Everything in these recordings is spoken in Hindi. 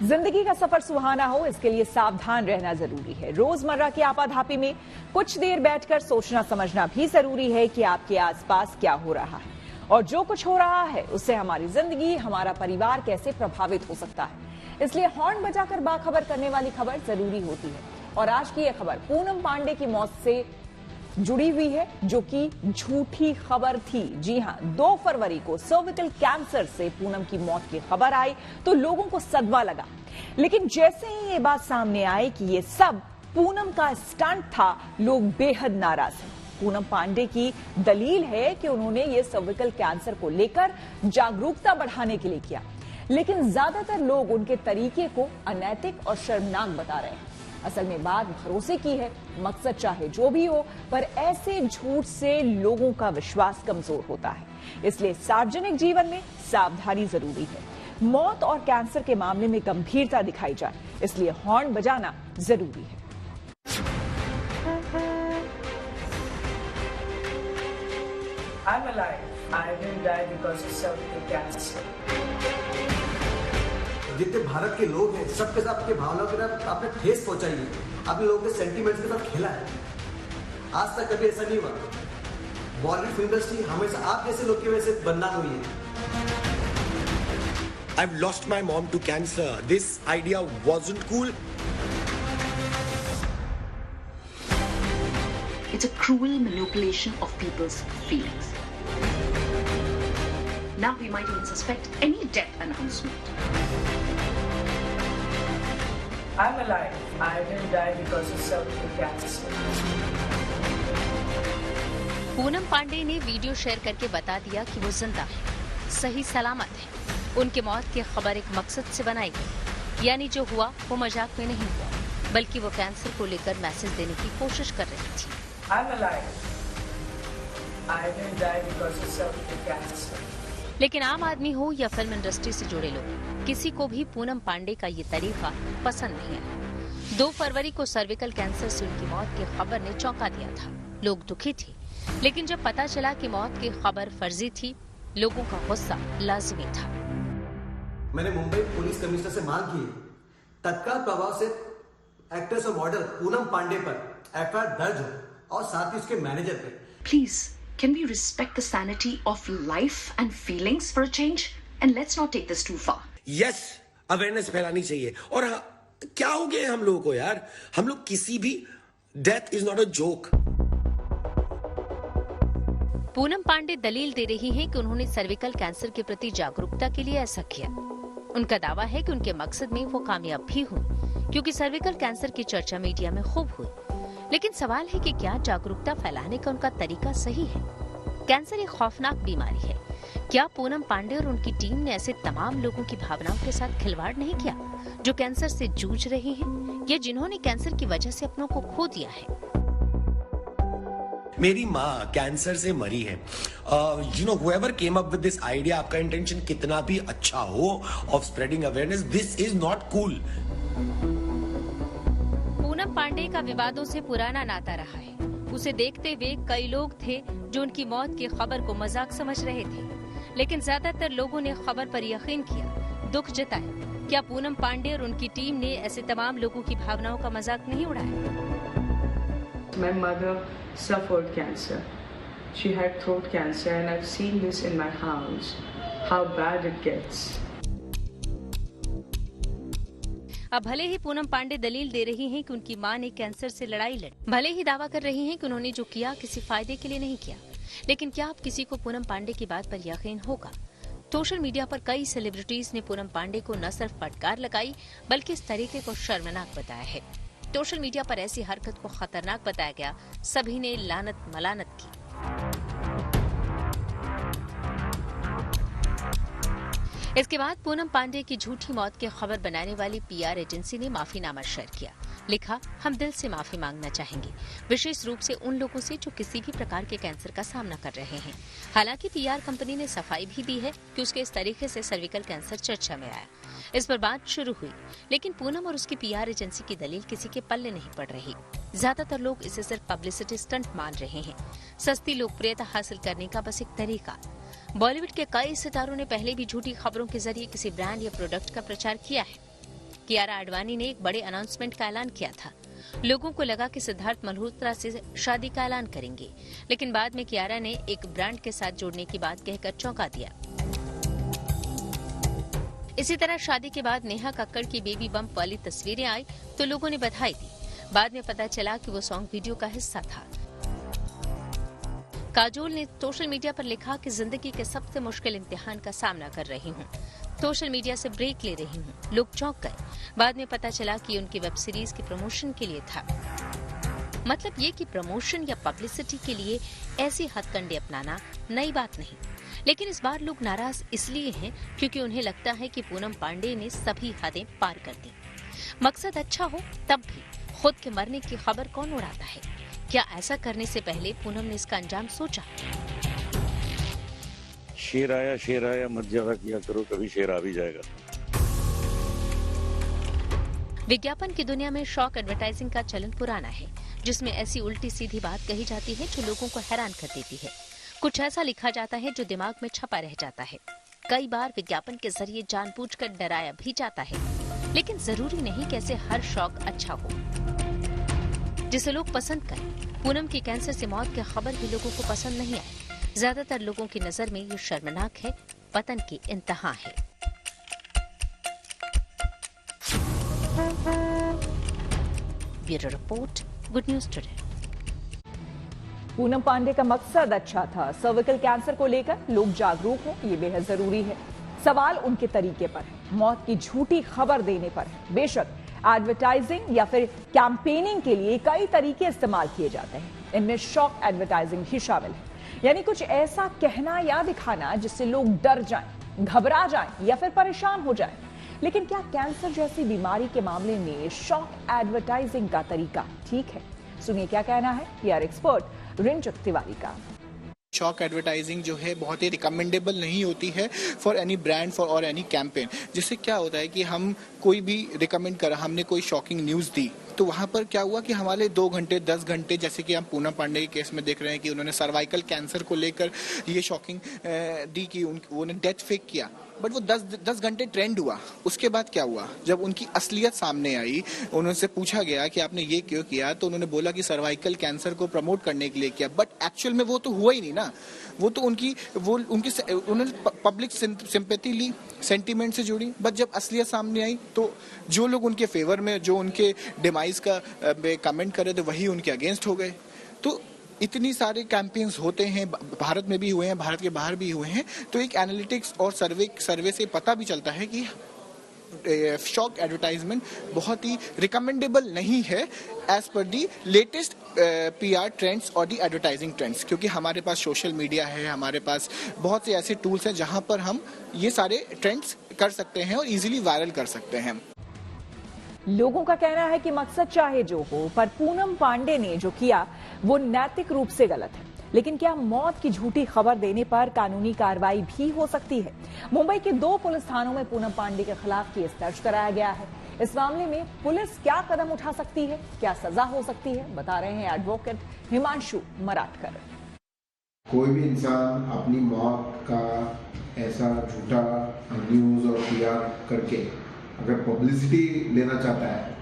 जिंदगी का सफर सुहाना हो, इसके लिए सावधान रहना जरूरी है। रोजमर्रा की आपाधापी में कुछ देर बैठकर सोचना समझना भी जरूरी है कि आपके आसपास क्या हो रहा है और जो कुछ हो रहा है उससे हमारी जिंदगी, हमारा परिवार कैसे प्रभावित हो सकता है। इसलिए हॉर्न बजाकर बाखबर करने वाली खबर जरूरी होती है। और आज की यह खबर पूनम पांडे की मौत से जुड़ी हुई है, जो कि झूठी खबर थी। जी हां, 2 फरवरी को सर्विकल कैंसर से पूनम की मौत की खबर आई तो लोगों को सदमा लगा। लेकिन जैसे ही ये बात सामने आई कि ये सब पूनम का स्टंट था, लोग बेहद नाराज हैं। पूनम पांडे की दलील है कि उन्होंने ये सर्विकल कैंसर को लेकर जागरूकता बढ़ाने के लिए किया, लेकिन ज्यादातर लोग उनके तरीके को अनैतिक और शर्मनाक बता रहे हैं। असल में बात भरोसे की है। मकसद चाहे जो भी हो, पर ऐसे झूठ से लोगों का विश्वास कमजोर होता है। इसलिए सार्वजनिक जीवन में सावधानी जरूरी है। मौत और कैंसर के मामले में गंभीरता दिखाई जाए, इसलिए हॉर्न बजाना जरूरी है। I'm alive. I didn't die because of cervical cancer. जितने भारत के लोग हैं, सबके साथ आपकी भावनाओं के साथ आपने ठेस पहुंचाई है। आपने लोगों के सेंटीमेंट्स के साथ खेला है। आज तक कभी ऐसा नहीं हुआ। बॉलीवुड फिल्म इंडस्ट्री हमेशा आप जैसे लोग की वजह से बदनाम हुई है। I've lost my mom to cancer. This idea wasn't cool. It's a cruel manipulation of people's feelings. Now we might even suspect any death announcement. I'm alive. I didn't die because of cervical cancer. Poonam Pandey ने वीडियो शेयर करके बता दिया कि वो जिंदा है, सही सलामत है। उनकी मौत की खबर एक मकसद से बनाई गई, यानी जो हुआ वो मजाक में नहीं हुआ, बल्कि वो कैंसर को लेकर मैसेज देने की कोशिश कर रही थी। I'm alive. I didn't die because of cervical cancer. लेकिन आम आदमी हो या फिल्म इंडस्ट्री से जुड़े लोग, किसी को भी पूनम पांडे का ये तरीका पसंद नहीं आया। 2 फरवरी को सर्विकल कैंसर से उनकी मौत की खबर ने चौंका दिया था। लोग दुखी थे, लेकिन जब पता चला कि मौत की खबर फर्जी थी, लोगों का गुस्सा लाजिमी था। मैंने मुंबई पुलिस कमिश्नर से मांग की तत्काल प्रभाव से एक्ट्रेस और मॉडल पूनम पांडे पर एफआईआर दर्ज हो और साथ ही उसके मैनेजर पे। Please, can we respect the sanity of life and feelings for a change? And let's not take this too far. Yes, awareness फैलानी चाहिए। और हाँ, क्या हो गया हम लोगों को यार? हम लोग किसी भी death is not a joke. Poonam Pandey दलील दे रही हैं कि उन्होंने सर्विकल कैंसर के प्रति जागरूकता के लिए ऐसा किया। उनका दावा है कि उनके मकसद में वो कामयाब भी हुई, क्योंकि सर्विकल कैंसर की चर्चा मीडिया में खूब हुई। लेकिन सवाल है कि क्या जागरूकता फैलाने का उनका तरीका सही है? कैंसर एक खौफनाक बीमारी है। क्या पूनम पांडे और उनकी टीम ने ऐसे तमाम लोगों की भावनाओं के साथ खिलवाड़ नहीं किया, जो कैंसर से जूझ रहे हैं या जिन्होंने कैंसर की वजह से अपनों को खो दिया है? मेरी माँ कैंसर से मरी है। whoever came up with this idea, आपका इंटेंशन कितना भी अच्छा हो of spreading awareness, this is not cool. Poonam Pandey का विवादों से पुराना नाता रहा है। उसे देखते हुए कई लोग थे जो उनकी मौत की खबर को मजाक समझ रहे थे, लेकिन ज्यादातर लोगों ने खबर पर यकीन किया, दुख जताया। क्या पूनम पांडे और उनकी टीम ने ऐसे तमाम लोगों की भावनाओं का मजाक नहीं उड़ाया? My mother suffered cancer. She had throat cancer, and I've seen this in my house, how bad it gets. अब भले ही पूनम पांडे दलील दे रही हैं कि उनकी मां ने कैंसर से लड़ाई लड़ी, भले ही दावा कर रही हैं कि उन्होंने जो किया किसी फायदे के लिए नहीं किया, लेकिन क्या अब किसी को पूनम पांडे की बात पर यकीन होगा? सोशल मीडिया पर कई सेलिब्रिटीज ने पूनम पांडे को न सिर्फ फटकार लगाई, बल्कि इस तरीके को शर्मनाक बताया है। सोशल मीडिया पर ऐसी हरकत को खतरनाक बताया गया, सभी ने लानत मलानत की। इसके बाद पूनम पांडे की झूठी मौत की खबर बनाने वाली पीआर एजेंसी ने माफीनामा शेयर किया। लिखा, हम दिल से माफी मांगना चाहेंगे, विशेष रूप से उन लोगों से जो किसी भी प्रकार के कैंसर का सामना कर रहे हैं। हालांकि पीआर कंपनी ने सफाई भी दी है कि उसके इस तरीके से सर्विकल कैंसर चर्चा में आया। इस पर बात शुरू हुई, लेकिन पूनम और उसकी पीआर एजेंसी की दलील किसी के पल्ले नहीं पड़ रही। ज्यादातर लोग इसे सिर्फ पब्लिसिटी स्टंट मान रहे हैं, सस्ती लोकप्रियता हासिल करने का बस एक तरीका। बॉलीवुड के कई सितारों ने पहले भी झूठी खबरों के जरिए किसी ब्रांड या प्रोडक्ट का प्रचार किया है। कियारा आडवाणी ने एक बड़े अनाउंसमेंट का ऐलान किया था। लोगों को लगा कि सिद्धार्थ मल्होत्रा से शादी का ऐलान करेंगे, लेकिन बाद में कियारा ने एक ब्रांड के साथ जोड़ने की बात कहकर चौंका दिया। इसी तरह शादी के बाद नेहा कक्कड़ की बेबी बम्प वाली तस्वीरें आई तो लोगों ने बधाई दी। बाद में पता चला कि वो सॉन्ग वीडियो का हिस्सा था। काजोल ने सोशल मीडिया पर लिखा कि जिंदगी के सबसे मुश्किल इम्तिहान का सामना कर रही हूँ, सोशल मीडिया से ब्रेक ले रही हूँ। लोग चौंक गए। बाद में पता चला कि उनकी वेब सीरीज की प्रमोशन के लिए था। मतलब ये कि प्रमोशन या पब्लिसिटी के लिए ऐसी हथकंडे अपनाना नई बात नहीं, लेकिन इस बार लोग नाराज इसलिए हैं क्योंकि उन्हें लगता है कि पूनम पांडे ने सभी हदें पार कर दी। मकसद अच्छा हो तब भी खुद के मरने की खबर कौन उड़ाता है? क्या ऐसा करने से पहले पूनम ने इसका अंजाम सोचा? शेर आया मत ज्यादा किया करो, कभी शेर आ भी जाएगा। विज्ञापन की दुनिया में शॉक एडवर्टाइजिंग का चलन पुराना है, जिसमें ऐसी उल्टी सीधी बात कही जाती है जो लोगों को हैरान कर देती है। कुछ ऐसा लिखा जाता है जो दिमाग में छपा रह जाता है। कई बार विज्ञापन के जरिए जानबूझकर डराया भी जाता है, लेकिन जरूरी नहीं कि ऐसे हर शौक अच्छा हो जिसे लोग पसंद करें। पूनम की कैंसर से मौत की खबर भी लोगों को पसंद नहीं आई। ज्यादातर लोगों की नजर में ये शर्मनाक है, पतन की इंतहा है। Bureau report, good news today. Poonam Pandey का मकसद अच्छा था। सर्विकल कैंसर को लेकर लोग जागरूक हों, ये बेहद जरूरी है। सवाल उनके तरीके पर है, मौत की झूठी खबर देने पर है। बेशक एडवर्टाइजिंग या फिर कैंपेनिंग के लिए कई तरीके इस्तेमाल किए जाते हैं, इनमें शॉक एडवर्टाइजिंग भी शामिल है। यानी कुछ ऐसा कहना या दिखाना जिससे लोग डर जाएं, घबरा जाएं या फिर परेशान हो जाएं। लेकिन क्या कैंसर जैसी बीमारी के मामले में शॉक एडवर्टाइजिंग का तरीका ठीक है? सुनिए क्या कहना है पीआर एक्सपर्ट रिंचक तिवारी का। शॉक एडवर्टाइजिंग जो है बहुत ही रिकमेंडेबल नहीं होती है फॉर एनी ब्रांड फॉर और एनी कैंपेन। जिससे क्या होता है कि हम कोई भी रिकमेंड करा, हमने कोई शॉकिंग न्यूज़ दी तो वहाँ पर क्या हुआ कि हमारे 2 घंटे 10 घंटे, जैसे कि हम पूनम पांडे के केस में देख रहे हैं कि उन्होंने सर्वाइकल कैंसर को लेकर ये शॉकिंग दी कि उन्होंने डेथ फेक किया, बट वो 10 घंटे ट्रेंड हुआ। उसके बाद क्या हुआ, जब उनकी असलियत सामने आई, उनसे पूछा गया कि आपने ये क्यों किया, तो उन्होंने बोला कि सर्वाइकल कैंसर को प्रमोट करने के लिए किया। बट एक्चुअल में वो तो हुआ ही नहीं ना, वो तो उन्होंने पब्लिक सिंपैथी ली, सेंटीमेंट से जुड़ी। बट जब असलियत सामने आई तो जो लोग उनके फेवर में, जो उनके डिमाइज का कमेंट करे थे, वही उनके अगेंस्ट हो गए। तो इतनी सारे कैंपेन्स होते हैं, भारत में भी हुए हैं, भारत के बाहर भी हुए हैं। तो एक एनालिटिक्स और सर्वे से पता भी चलता है कि शॉक एडवर्टाइजमेंट बहुत ही रिकमेंडेबल नहीं है as per the latest PR trends और दी एडवर्टाइजिंग ट्रेंड्स। क्योंकि हमारे पास सोशल मीडिया है, हमारे पास बहुत से ऐसे टूल्स हैं जहां पर हम ये सारे ट्रेंड्स कर सकते हैं और इजीली वायरल कर सकते हैं। लोगों का कहना है कि मकसद चाहे जो हो, पर पूनम पांडे ने जो किया वो नैतिक रूप से गलत है। लेकिन क्या मौत की झूठी खबर देने पर कानूनी कार्रवाई भी हो सकती है? मुंबई के 2 पुलिस थानों में पूनम पांडे के खिलाफ केस दर्ज कराया गया है। इस मामले में पुलिस क्या कदम उठा सकती है, क्या सजा हो सकती है, बता रहे हैं एडवोकेट हिमांशु मराठकर। कोई भी इंसान अपनी मौत का ऐसा झूठा न्यूज और पीआर करके अगर पब्लिसिटी लेना चाहता है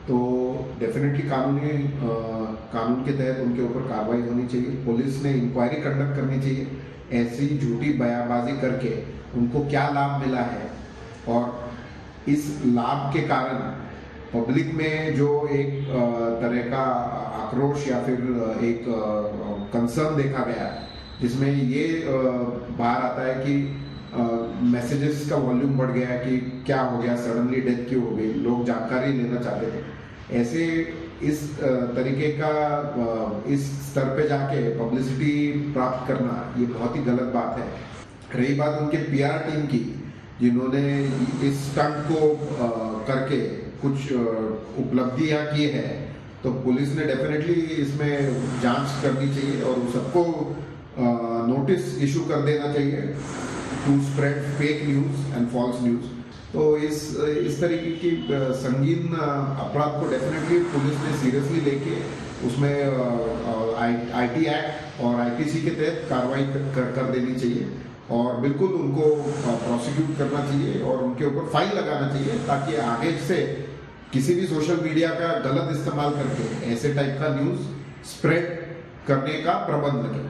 तो डेफिनेटली कानून के तहत उनके ऊपर कार्रवाई होनी चाहिए। पुलिस ने इंक्वायरी कंडक्ट करनी चाहिए। ऐसी झूठी बयानबाजी करके उनको क्या लाभ मिला है और इस लाभ के कारण पब्लिक में जो एक तरह का आक्रोश या फिर एक कंसर्न देखा गया, जिसमें ये बाहर आता है कि मैसेजेस का वॉल्यूम बढ़ गया कि क्या हो गया, सडनली डेथ क्यों हो गई, लोग जानकारी लेना चाहते थे। ऐसे इस तरीके का इस स्तर पे जाके पब्लिसिटी प्राप्त करना ये बहुत ही गलत बात है। रही बात उनके पीआर टीम की, जिन्होंने इस स्टंट को करके कुछ उपलब्धियां की है, तो पुलिस ने डेफिनेटली इसमें जांच करनी चाहिए और सबको नोटिस इशू कर देना चाहिए to spread fake news and false news. तो इस तरीके की संगीन अपराध को डेफिनेटली पुलिस ने सीरियसली लेके उसमें आईटी एक्ट और आईपीसी के तहत कार्रवाई कर देनी चाहिए और बिल्कुल उनको प्रोसिक्यूट करना चाहिए और उनके ऊपर फाइन लगाना चाहिए, ताकि आगे से किसी भी सोशल मीडिया का गलत इस्तेमाल करके ऐसे टाइप का न्यूज़ स्प्रेड करने का प्रबंध लगे।